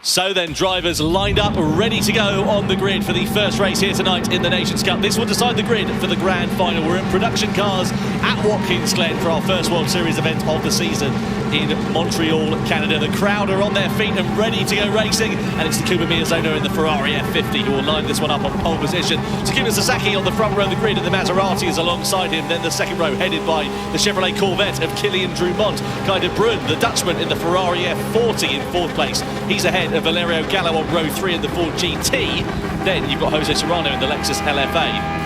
So then, drivers lined up, ready to go on the grid for the first race here tonight in the Nations Cup. This will decide the grid for the grand final. We're in production cars at Watkins, Glen, for our first World Series event of the season in Montreal, Canada. The crowd are on their feet and ready to go racing, and it's Takuma Miyazono in the Ferrari F50 who will line this one up on pole position. Takuma Sasaki on the front row of the grid, and the Maserati is alongside him. Then the second row headed by the Chevrolet Corvette of Kilian Drumont. Guy de Bruyne, the Dutchman, in the Ferrari F40 in fourth place. He's ahead of Valerio Gallo on row 3 in the Ford GT. Then you've got Jose Serrano in the Lexus LFA.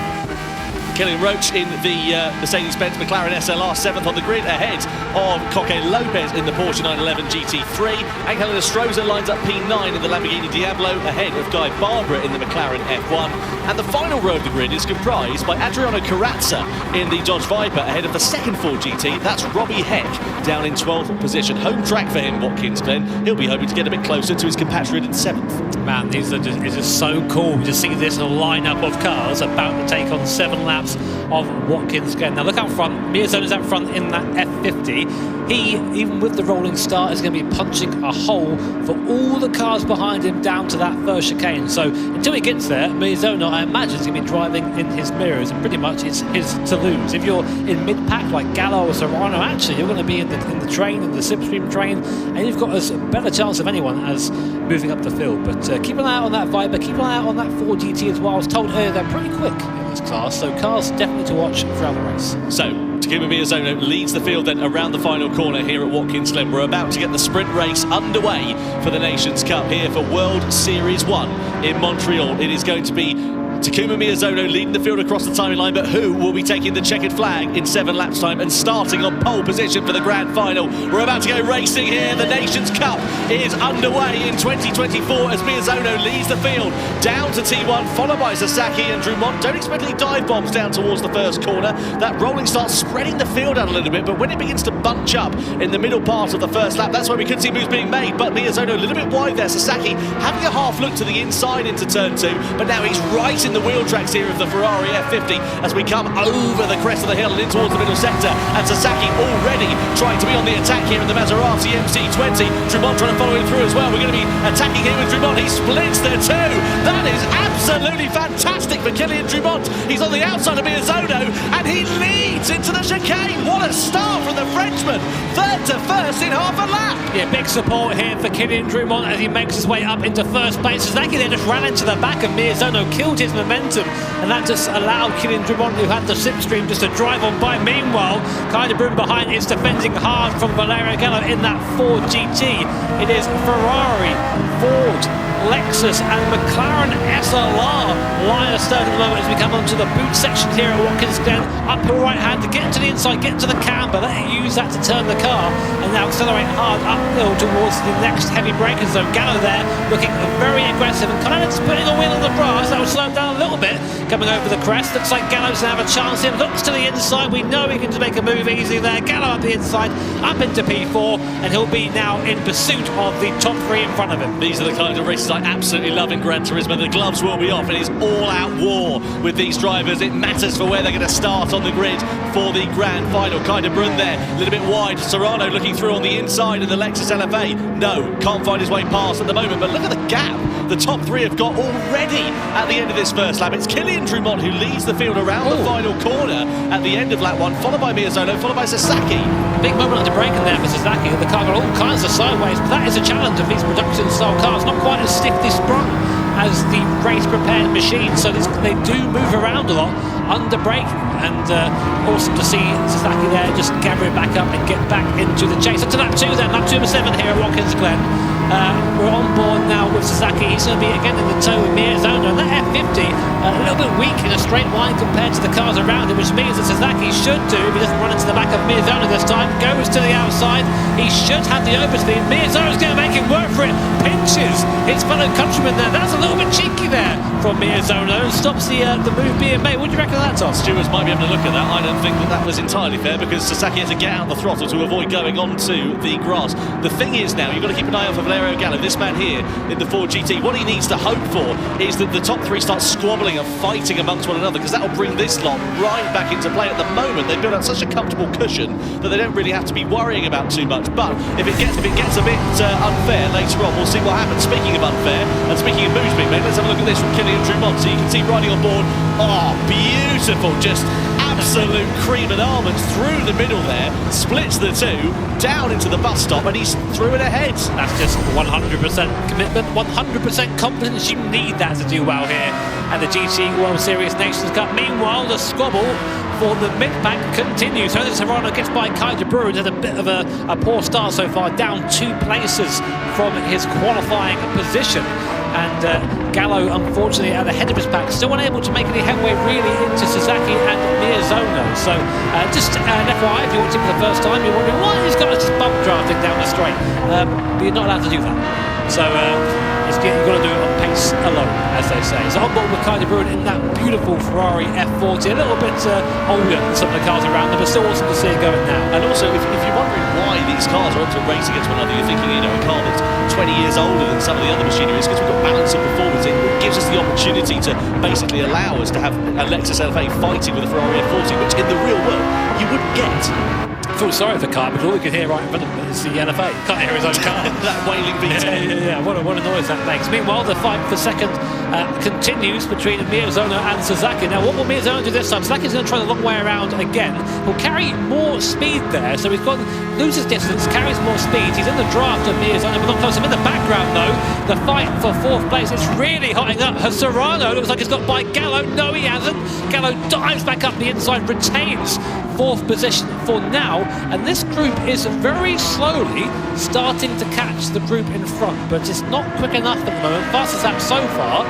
Killian Roach in the Mercedes-Benz McLaren SLR, 7th on the grid, ahead of Coque Lopez in the Porsche 911 GT3. And Helena Stroza lines up P9 in the Lamborghini Diablo, ahead of Guy Barbara in the McLaren F1. And the final row of the grid is comprised by Adriano Carrazza in the Dodge Viper, ahead of the second Ford GT. That's Robbie Heck down in 12th position. Home track for him, Watkins, Glen. He'll be hoping to get a bit closer to his compatriot in 7th. Man, it's just so cool to see this lineup of cars about to take on 7 laps of Watkins Glen. Now look out front, Miyazono's out front in that F50. He, even with the rolling start, is going to be punching a hole for all the cars behind him down to that first chicane. So until he gets there, Miyazono, I imagine, is going to be driving in his mirrors, and pretty much it's his to lose. If you're in mid-pack like Gallo or Serrano, actually you're going to be in the train, in the slipstream train, and you've got a better chance of anyone as moving up the field. But keep an eye out on that Viper, keep an eye out on that Ford GT as well. I was told earlier they're pretty quick in this class, so cars definitely to watch throughout the race. So Takuma Miyazono leads the field then around the final corner here at Watkins Glen. We're about to get the sprint race underway for the Nations Cup here for World Series 1 in Montreal. It is going to be Takuma Miyazono leading the field across the timing line, but who will be taking the checkered flag in 7 laps time and starting on pole position for the grand final? We're about to go racing here. The Nations Cup is underway in 2024 as Miyazono leads the field down to T1, followed by Sasaki and Drumont. Don't expect any dive bombs down towards the first corner. That rolling starts spreading the field out a little bit, but when it begins to bunch up in the middle part of the first lap, that's where we could see moves being made. But Miyazono a little bit wide there. Sasaki having a half look to the inside into turn 2, but now he's right in the wheel tracks here of the Ferrari F50 as we come over the crest of the hill and in towards the middle sector. And Sasaki already trying to be on the attack here in the Maserati MC20. Drumont trying to follow him through as well. We're going to be attacking here with Drumont. He splits there too. That is absolutely fantastic for Kilian Drumont. He's on the outside of Miyazono and he leads into the chicane. What a start from the Frenchman. Third to first in half a lap. Yeah, big support here for Kilian Drumont as he makes his way up into first place. Sasaki then just ran into the back of Miyazono, killed his momentum, and that just allowed Kilian Drumont, who had the slipstream, just to drive on by. Meanwhile, Guy de Bruyne behind is defending hard from Valerio Gallo in that Ford GT. It is Ferrari, Ford, Lexus and McLaren SLR line astern at the moment as we come onto the boot section here at Watkins Glen. Uphill right hand to get to the inside, get to the camber, let it use that to turn the car, and now accelerate hard uphill towards the next heavy braking zone. Gallo there looking very aggressive and kind of just putting a wheel on the brass. That will slow him down a little bit coming over the crest. Looks like Gallo's going to have a chance here. Looks to the inside. We know he can make a move easy there. Gallo up the inside, up into P4, and he'll be now in pursuit of the top 3 in front of him. These are the kind of races I absolutely love in Gran Turismo. The gloves will be off. It is all-out war with these drivers. It matters for where they're going to start on the grid for the grand final. Guy de Bruyne there, a little bit wide. Serrano looking through on the inside of the Lexus LFA. No, can't find his way past at the moment, but look at the gap the top 3 have got already at the end of this first lap. It's Kilian Drumont who leads the field around the final corner at the end of lap 1, followed by Miyazono, followed by Sasaki. Big moment under braking there for Sasaki. The car got all kinds of sideways, but that is a challenge of these production style cars. Not quite as stiffly sprung as the race prepared machine, so they do move around a lot under brake, and awesome to see Sasaki there just gathering back up and get back into the chase. Up to lap 2 then, lap 2 of 7 here at Watkins Glen. We're on board now with Sasaki. He's going to be again in the tow with Miyazono, and that F50 a little bit weak in a straight line compared to the cars around it, which means that Sasaki should do, if he doesn't run into the back of Miyazono this time, goes to the outside. He should have the overspeed. Miyazono's going to make him work for it, pinches his fellow countryman there. That's a little bit cheeky there from Miyazono, and stops the move being made. What do you reckon of that, Tom? Stewards might be able to look at that. I don't think that was entirely fair, because Sasaki had to get out the throttle to avoid going onto the grass. The thing is now, you've got to keep an eye out for Valerio Gallo, this man here in the Ford GT. What he needs to hope for is that the top three start squabbling and fighting amongst one another, because that will bring this lot right back into play. At the moment, they've built up such a comfortable cushion that they don't really have to be worrying about too much. But if it gets a bit unfair later on, we'll see what happens. Speaking of unfair, and speaking of moves being made, let's have a look at this from Kylian Drumont. So you can see riding on board, oh, beautiful, just absolute cream and almonds through the middle there, splits the two, down into the bus stop, and he's through it ahead. That's just 100% commitment, 100% confidence. You need that to do well here at the GT World Series Nations Cup. Meanwhile, the squabble for the mid-pack continues. So Serrano gets by Kai de Bruin, had a bit of a poor start so far, down 2 places from his qualifying position. And Gallo, unfortunately, at the head of his pack, still unable to make any headway really into Sasaki and Miyazono. So just an FYI, if you're watching for the first time, you're wondering why these guys just bump drafting down the straight. But you're not allowed to do that. So you've got to do it on pace alone, as they say. So on board with Kai de Bruin in that beautiful Ferrari F40, a little bit older than some of the cars around them, but still awesome to see it going now. And also, if you're wondering why these cars are up to race against one another, you're thinking, you know, a car that's 20 years older than some of the other machinery, is because we've got balance of performance. It gives us the opportunity to basically allow us to have a Lexus LFA fighting with a Ferrari F40, which in the real world you wouldn't get. I feel sorry for Kai, because all we can hear right in front of him is the LFA. Can't hear his own car. That wailing V10. Yeah. What a noise that makes. Meanwhile, the fight for second continues between Miyazono and Sasaki. Now, what will Miyazono do this time? Sasaki's going to try the long way around again. He'll carry more speed there, so he's got loses distance, carries more speed. He's in the draft of Miyazono, but not close. In the background, though, the fight for 4th place is really hotting up. Serrano looks like he's got by Gallo. No, he hasn't. Gallo dives back up the inside, retains 4th position for now, and this group is very slowly starting to catch the group in front, but it's not quick enough at the moment. Fastest lap so far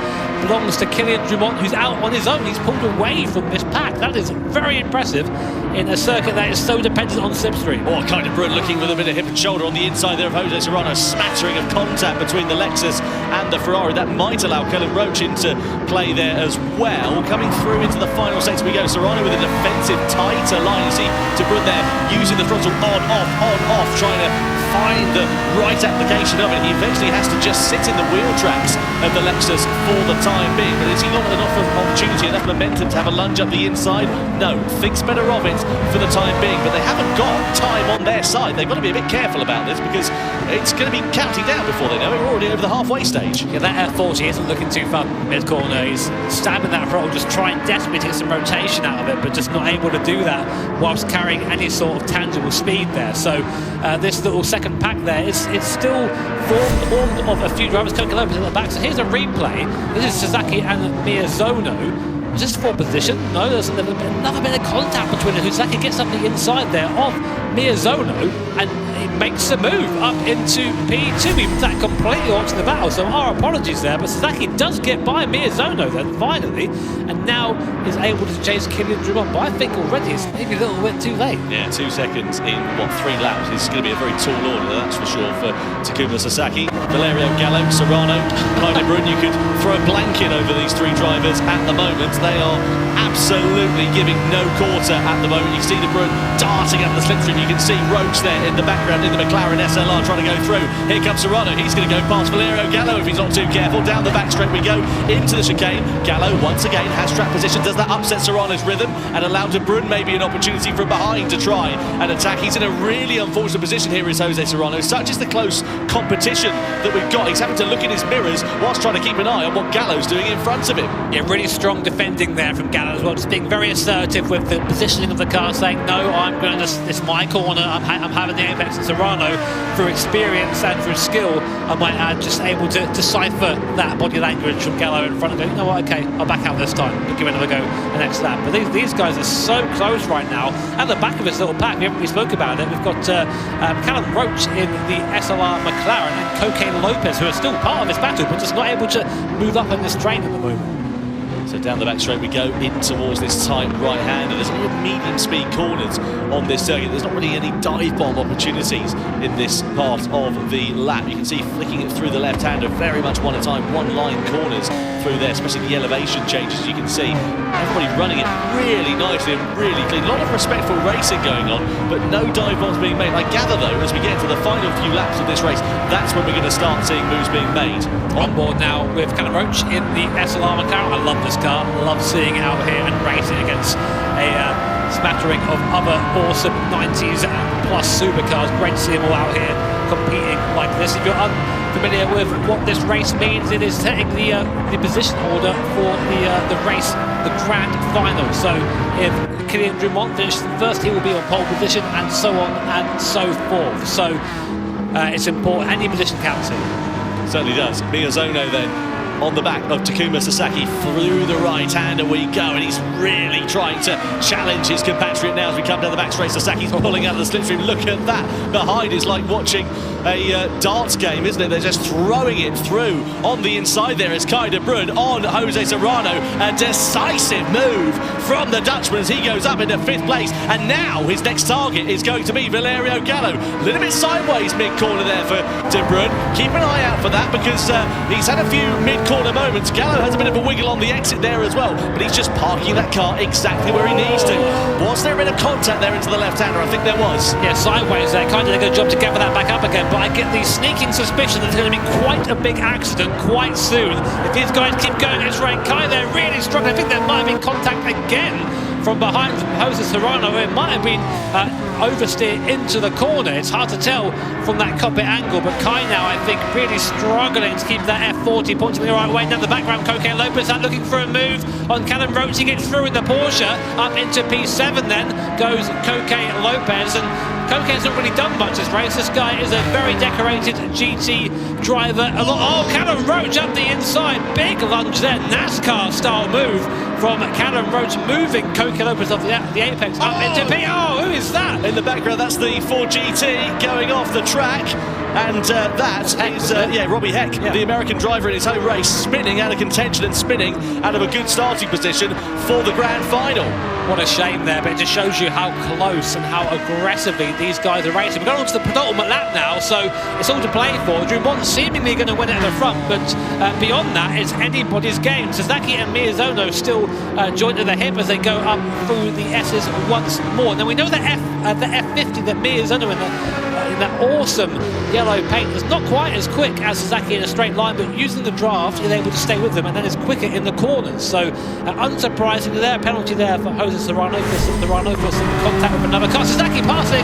belongs to Kylian Drumont, who's out on his own. He's pulled away from this pack. That is very impressive in a circuit that is so dependent on slipstream. Oh, kind of Bruin looking with a bit of hip and shoulder on the inside there of Jose Serrano. Smattering of contact between the Lexus and the Ferrari. That might allow Cullen Roach into play there as well. Coming through into the final sector we go. Serrano with a defensive, tighter line. You see De Bruin there using the throttle on, off, trying to find the right application of it. He eventually has to just sit in the wheel tracks of the Lexus for the time being. But has he got enough opportunity, enough momentum to have a lunge up the inside? No, thinks better of it for the time being. But they haven't got time on their side. They've got to be a bit careful about this, because it's going to be counting down before they know it. We're already over the halfway stage. Yeah, that F40 isn't looking too far mid-corner. He's stabbing that throttle, just trying desperately to get some rotation out of it, but just not able to do that whilst carrying any sort of tangible speed there. So this little second pack there, it's still formed of a few drivers. Coco Lopez at the back. So here's a replay. This is Sasaki and Miyazono. Is this for position? No, there's another bit of contact between them. Sasaki gets up the inside there of Miyazono, and he makes a move up into P2. He that completely onto the battle, so our apologies there, but Sasaki does get by Miyazono then, finally, and now is able to chase Kylian Drumont, but I think already it's maybe a little bit too late. Yeah, 2 seconds in, 3 laps. It's going to be a very tall order, that's for sure, for Takuma Sasaki. Valerio Gallo, Serrano, Kai de Bruin. You could throw a blanket over these 3 drivers at the moment. They are absolutely giving no quarter at the moment. You see De Bruin darting up the slipstream. You can see Roach there in the background in the McLaren SLR trying to go through. Here comes Serrano. He's going to go past Valerio Gallo if he's not too careful. Down the back straight we go into the chicane. Gallo once again has track position. Does that upset Serrano's rhythm and allow De Bruin maybe an opportunity from behind to try and attack? He's in a really unfortunate position here, is Jose Serrano. Such is the close competition that we've got. He's having to look in his mirrors whilst trying to keep an eye on what Gallo's doing in front of him. Yeah, really strong defending there from Gallo as well, just being very assertive with the positioning of the car, saying no, I'm going to it's my corner, I'm having the apex. And Serrano, through experience and through skill, I might add, just able to decipher that body language from Gallo in front and go, you know what, okay, I'll back out this time, we'll give it another go the next lap. But these guys are so close right now. At the back of this little pack, we haven't really spoke about it, we've got Callum Roach in the SLR McLaren and Cocaine Lopez, who are still part of this battle but just not able to move up on this train at the moment. So down the back straight we go, in towards this tight right hand, and there's only medium speed corners on this circuit. There's not really any dive bomb opportunities in this part of the lap. You can see flicking it through the left hander, very much one at a time, one line corners through there, especially the elevation changes. You can see everybody running it really nicely and really clean. A lot of respectful racing going on, but no dive bombs being made. I gather though, as we get to the final few laps of this race, that's when we're going to start seeing moves being made. On board now with Callum Roach in the SLR McLaren. I love this car, love seeing it out here and racing against a smattering of other awesome 90s plus supercars. Great to see them all out here competing like this. If you're unfamiliar with what this race means, it is setting the position order for the race, the grand final. So if Kylian Drumont finishes first, he will be on pole position, and so on and so forth. So it's important. Any position counts here. Certainly does. Miyazono then on the back of Takuma Sasaki through the right-hander we go, and he's really trying to challenge his compatriot now as we come down the back straight. Sasaki's pulling out of the slipstream. Look at that behind. It's like watching a darts game, isn't it? They're just throwing it through. On the inside there is Kai de Bruyne on Jose Serrano. A decisive move from the Dutchman as he goes up into 5th place, and now his next target is going to be Valerio Gallo. A little bit sideways mid-corner there for de Bruyne. Keep an eye out for that, because he's had a few mid-corner moments. Gallo has a bit of a wiggle on the exit there as well, but he's just parking that car exactly where he needs to. Was there a bit of contact there into the left-hander? I think there was. Yeah, sideways there. Kind of did a good job to gather that back up again, but I get the sneaking suspicion that there's going to be quite a big accident quite soon if these guys keep going at this rate. Kai there really struggling. I think there might have been contact again from behind from Jose Serrano. It might have been oversteer into the corner. It's hard to tell from that cockpit angle, but Kai now, I think, really struggling to keep that F40 pointing the right way. Down the background, Coque Lopez out looking for a move on Callum Roach. He gets through in the Porsche. Up into P7 then goes Coque Lopez, and Coque has not really done much this race. This guy is a very decorated GT driver. Oh, Callum Roach up the inside. Big lunge there. NASCAR style move from Callum Roach, moving Coque Lopez off the apex up into P. Oh, who is that? In the background, that's the Ford GT going off the track. And that is Robbie Heck, the American driver in his home race, spinning out of contention and spinning out of a good starting position for the grand final. What a shame there, but it just shows you how close and how aggressively these guys are racing. We're going on to the penultimate lap now, so it's all to play for. Drumont seemingly going to win it at the front, but beyond that, it's anybody's game. Sasaki and Miyazono still joined at the hip as they go up through the S's once more. And then we know the F50 that Miyazono in that awesome yellow paint is not quite as quick as Sasaki in a straight line, but using the draft, he's able to stay with them, and then is quicker in the corners. So unsurprisingly, there, penalty there for Jose Serrano for some contact with another car. Sasaki passing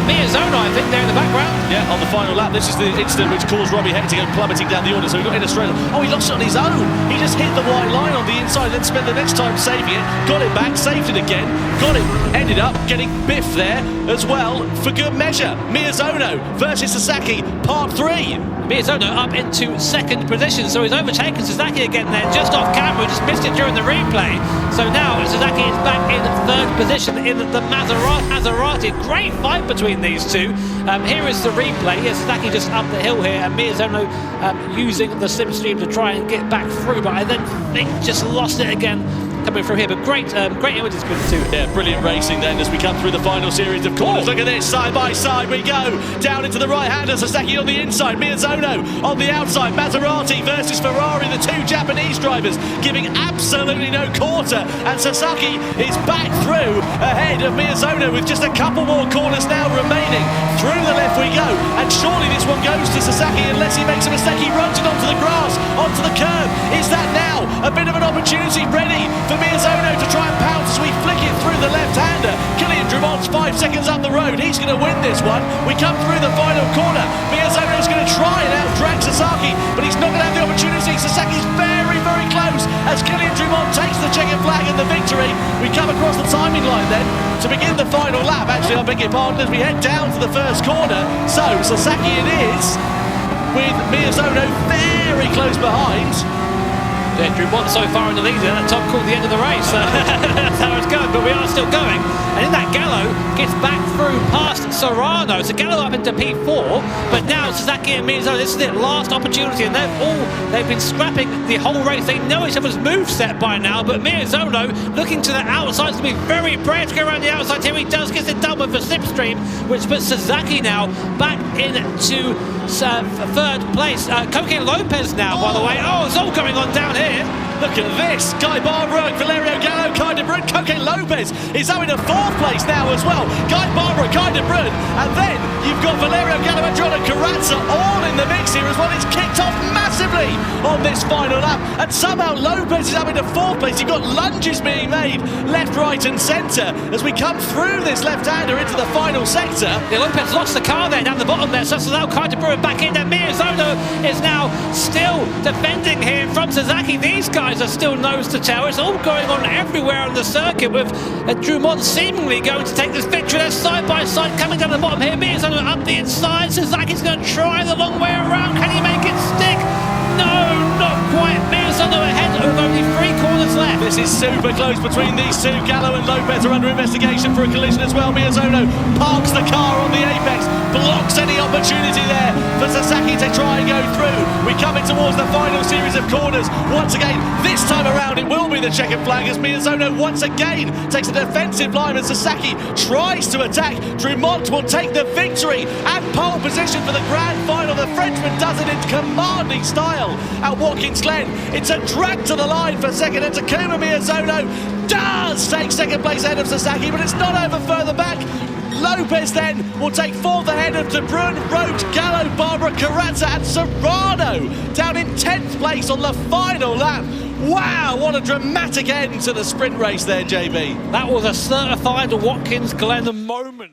Miyazono, I think, there in the background. Yeah, on the final lap. This is the incident which caused Robbie Heck to go plummeting down the order, so he got in a straight line. Oh, he lost it on his own. He just hit the white line on the inside, then spent the next time saving it, got it back, saved it again, got it, ended up getting biffed there as well for good measure. Miyazono versus Sasaki, part 3. Miyazono up into 2nd position, so he's overtaken Sasaki again there, just off camera, just missed it during the replay. So now Sasaki is back in 3rd position in the Maserati. Great fight between these two. Here is the replay. Yes, Sasaki just up the hill here, and Miyazono using the slipstream to try and get back through, but I then think just lost it again coming through here. But great images between the two. Yeah, brilliant racing then as we come through the final series of corners. Look at this, side by side we go. Down into the right-hander, Sasaki on the inside, Miyazono on the outside. Maserati versus Ferrari, the two Japanese drivers giving absolutely no quarter. And Sasaki is back through ahead of Miyazono with just a couple more corners now remaining. Through the left we go, and surely this one goes to Sasaki unless he makes a mistake. He runs it onto the grass, onto the curb. Is that now a bit of an opportunity ready for Miyazono to try and pounce as we flick it through the left-hander? Kylian Drumont's 5 seconds up the road. He's going to win this one. We come through the final corner. Miyazono's going to try and out-drag Sasaki, but he's not going to have the opportunity. Sasaki's very, very close as Kylian Drumont takes the checkered flag and the victory. We come across the timing line then to begin the final lap. Actually, I beg your pardon, as we head down to the first corner. So Sasaki it is, with Miyazono very close behind. Yeah, Drumont so far in the lead, and Tom called the end of the race. That's how it's going, but we are still going. And in that Gallo gets back through past Serrano. So Gallo up into P4, but now Sasaki and Miyazono, this is their last opportunity, and they've been scrapping the whole race. They know each other's moveset by now, but Miyazono looking to the outside to be very brave to go around the outside. Here he does, gets it done with the slipstream, which puts Sasaki now back into third place. Koke Lopez now, by the way. Oh, it's all going on down here. Look at this, Guy Barbara, Valerio Gallo, Kai de Bruyne, Koke Lopez is up into fourth place now as well. Guy Barbara, Kai de Bruyne, and then you've got Valerio Gallo and Jordan Carrazza all in the mix here as well. It's kicked off massively on this final lap, and somehow Lopez is up into fourth place. You've got lunges being made left, right and centre as we come through this left-hander into the final sector. Yeah, Lopez lost the car there down the bottom there, so now Kai de Bruyne back in, and Miyazono is now still defending here from Sasaki. These guys are still nose to tail. It's all going on everywhere on the circuit, with Drumont seemingly going to take this victory. They're side by side coming down the bottom here. Miyazono up the inside. Sasaki's going to try the long way around. Can he make it stick? No, not quite. Miyazono ahead with only 3 corners left. This is super close between these two. Gallo and Lopez are under investigation for a collision as well. Miyazono parks the car on the apex, blocks any opportunity there for Sasaki to try and go through. We come in towards the final series of corners. Once again, this time around it will be the checkered flag as Miyazono once again takes a defensive line and Sasaki tries to attack. Drumont will take the victory and pole position for the grand final. The Frenchman does it in commanding style at Watkins Glen. It's a drag to the line for second, and Takuma Miyazono does take second place ahead of Sasaki, but it's not over further back. Lopez then will take fourth ahead of De Bruyne, Roach, Gallo, Barbara, Carrazza and Serrano down in 10th place on the final lap. Wow, what a dramatic end to the sprint race there, JB. That was a certified Watkins Glen moment.